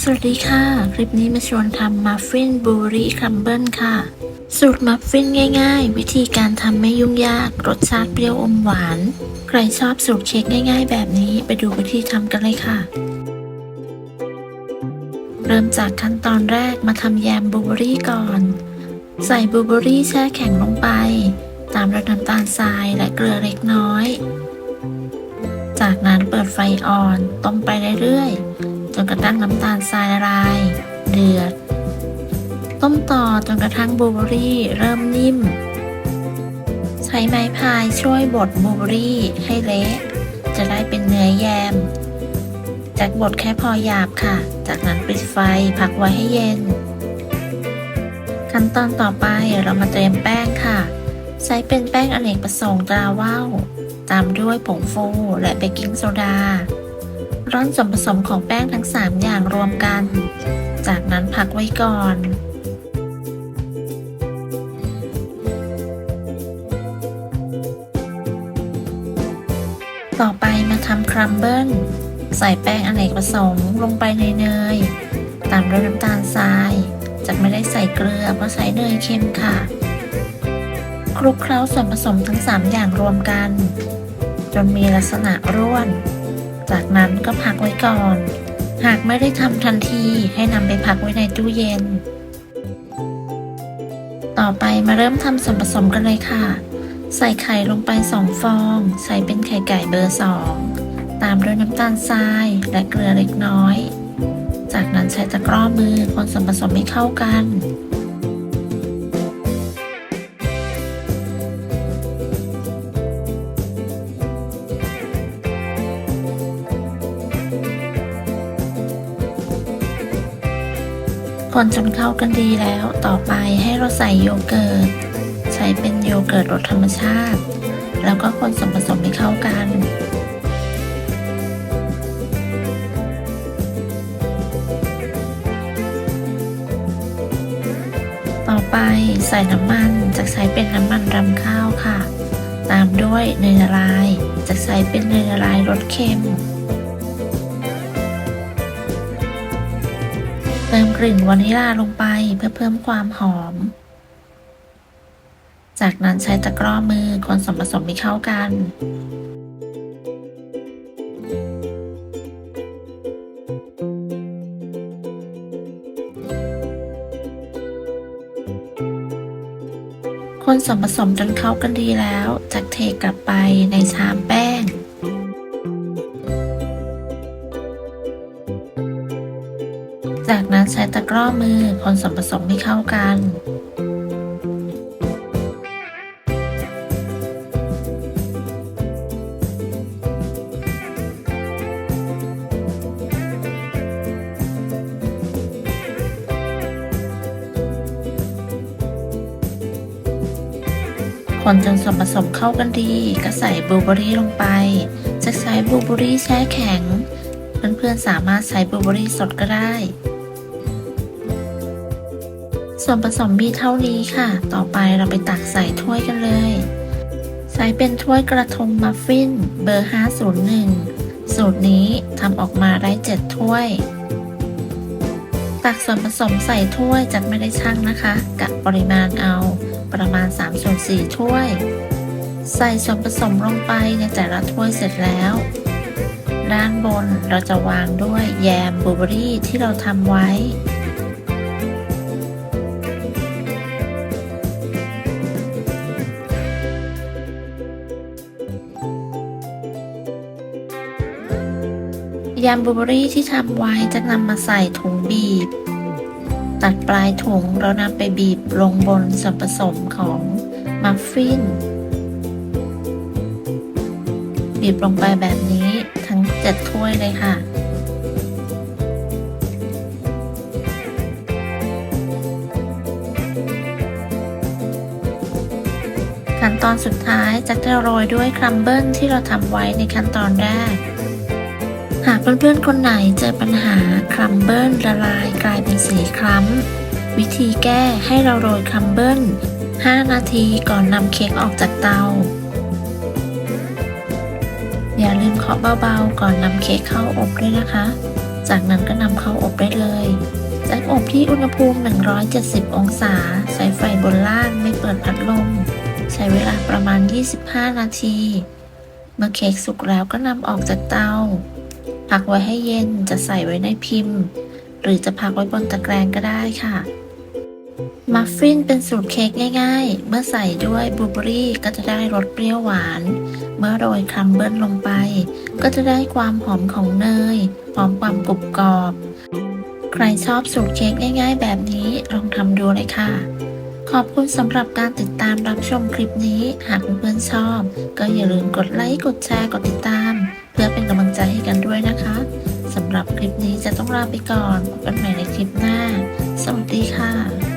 สวัสดีค่ะคลิปนี้มาชวนทำมัฟฟินบลูเบอรี่ครัมเบิลค่ะสูตรมัฟฟินง่ายๆวิธีการทำไม่ยุ่งยากรสชาติเปรี้ยวอมหวานใครชอบสูตรเค้กง่ายๆแบบนี้ไปดูวิธีทำกันเลยค่ะเริ่มจากขั้นตอนแรกมาทำแยมบลูเบอรี่ก่อนใส่บลูเบอรี่แช่แข็งลงไปตามด้วยน้ำตาลทรายและเกลือเล็กน้อยจากนั้นเปิดไฟอ่อนต้มไปเรื่อยๆจนกระทั่งน้ำตาลทรายละลายเดือดต้มต่อจนกระทั่งบลูเบอรี่เริ่มนิ่มใช้ไม้พายช่วยบดบลูเบอรี่ให้เละจะได้เป็นเนื้อแยมจากบดแค่พอหยาบค่ะจากนั้นปิดไฟพักไว้ให้เย็นขั้นตอนต่อไปเรามาเตรียมแป้งค่ะใช้เป็นแป้งอเนกประสงค์ตราว่าวตามด้วยผงฟูและเบกกิ้งโซดาร่อนส่วนผสมของแป้งทั้ง3อย่างรวมกันจากนั้นพักไว้ก่อนต่อไปมาทำครัมเบิลใส่แป้งอเนกประสงค์ลงไปในเนยตามด้วยน้ำตาลทรายจะไม่ได้ใส่เกลือเพราะใช้เนยเค็มค่ะคลุกเคล้าส่วนผสมทั้ง3อย่างรวมกันจนมีลักษณะร่วนจากนั้นก็พักไว้ก่อนหากไม่ได้ทำทันทีให้นำไปพักไว้ในตู้เย็นต่อไปมาเริ่มทำส่วนผสมกันเลยค่ะใส่ไข่ลงไป2ฟองใส่เป็นไข่ไก่เบอร์2ตามด้วยน้ำตาลทรายและเกลือเล็กน้อยจากนั้นใช้ตะกร้อมือคนส่วนผสมให้เข้ากันคนจนเข้ากันดีแล้วต่อไปให้เราใส่โยเกิร์ตใช้เป็นโยเกิร์ตรสธรรมชาติแล้วก็คนส่วนผสมให้เข้ากันต่อไปใส่น้ำมันจะใช้เป็นน้ำมันรำข้าวค่ะตามด้วยเนยละลายจะใช้เป็นเนยละลายรสเค็มเติมกลิ่นวานิลลาลงไปเพื่อเพิ่มความหอมจากนั้นใช้ตะกร้อมือคนส่วนผสมให้เข้ากันคนส่วนผสมจนเข้ากันดีแล้วจักเทกลับไปในชามแป้งจากนั้นใช้ตะกร้อมือคนส่วนผสมให้เข้ากันคนจนส่วนผสมเข้ากันดีก็ใส่บลูเบอรี่ลงไปจะใช้บลูเบอรี่แช่แข็งเพื่อนๆสามารถใช้บลูเบอรี่สดก็ได้ส่วนผสมมีเท่านี้ค่ะต่อไปเราไปตักใส่ถ้วยกันเลยใช้เป็นถ้วยกระทงมัฟฟินเบอร์501สูตรนี้ทำออกมาได้7ถ้วยตักส่วนผสมใส่ถ้วยจัดไม่ได้ชั่งนะคะกะปริมาณเอาประมาณ3/4ถ้วยใส่ส่วนผสมลงไปในแต่ละถ้วยเสร็จแล้วด้านบนเราจะวางด้วยแยมบลูเบอรี่ที่เราทำไว้แยมบลูเบอรี่ที่ทำไว้จะนำมาใส่ถุงบีบตัดปลายถุงเรานำไปบีบลงบนส่วนผสมของมัฟฟินบีบลงไปแบบนี้ทั้ง7ถ้วยเลยค่ะขั้นตอนสุดท้ายจะโรยด้วยครัมเบิลที่เราทำไว้ในขั้นตอนแรกหากเพื่อนๆคนไหนเจอปัญหาครัมเบิลละลายกลายเป็นสีคล้ำวิธีแก้ให้เราโรยครัมเบิล5 นาทีก่อนนำเค้กออกจากเตาอย่าลืมเคาะเบาๆก่อนนำเค้กเข้าอบด้วยนะคะจากนั้นก็นำเข้าอบได้เลย ที่อุณหภูมิ 170 องศา ใช้ไฟบนล่างไม่เปิดพัดลม ใช้เวลาประมาณ 25 นาที เมื่อเค้กสุกแล้วก็นำออกจากเตา พักไว้ให้เย็นจะใส่ไว้ในพิมพ์ หรือจะพักไว้บนตะแกรงก็ได้ค่ะ มัฟฟินเป็นสูตรเค้กง่ายๆ เมื่อใส่ด้วยบลูเบอร์รี่ก็จะได้รสเปรี้ยวหวาน เมื่อโรยครัมเบิลลงไป ก็จะได้ความหอมของเนยพร้อมความกรุบกรอบ ใครชอบสูตรเค้กง่ายๆแบบนี้ลองทำดูเลยค่ะ ขอบคุณสำหรับการติดตามรับชมคลิปนี้ หากเพื่อนๆชอบ ก็อย่าลืมกดไลค์ กดแชร์ กดติดตาม เพื่อเป็นกำลังใจให้กันด้วยนะคะสำหรับคลิปนี้จะต้องลาไปก่อนพบกันใหม่ในคลิปหน้า สวัสดีค่ะ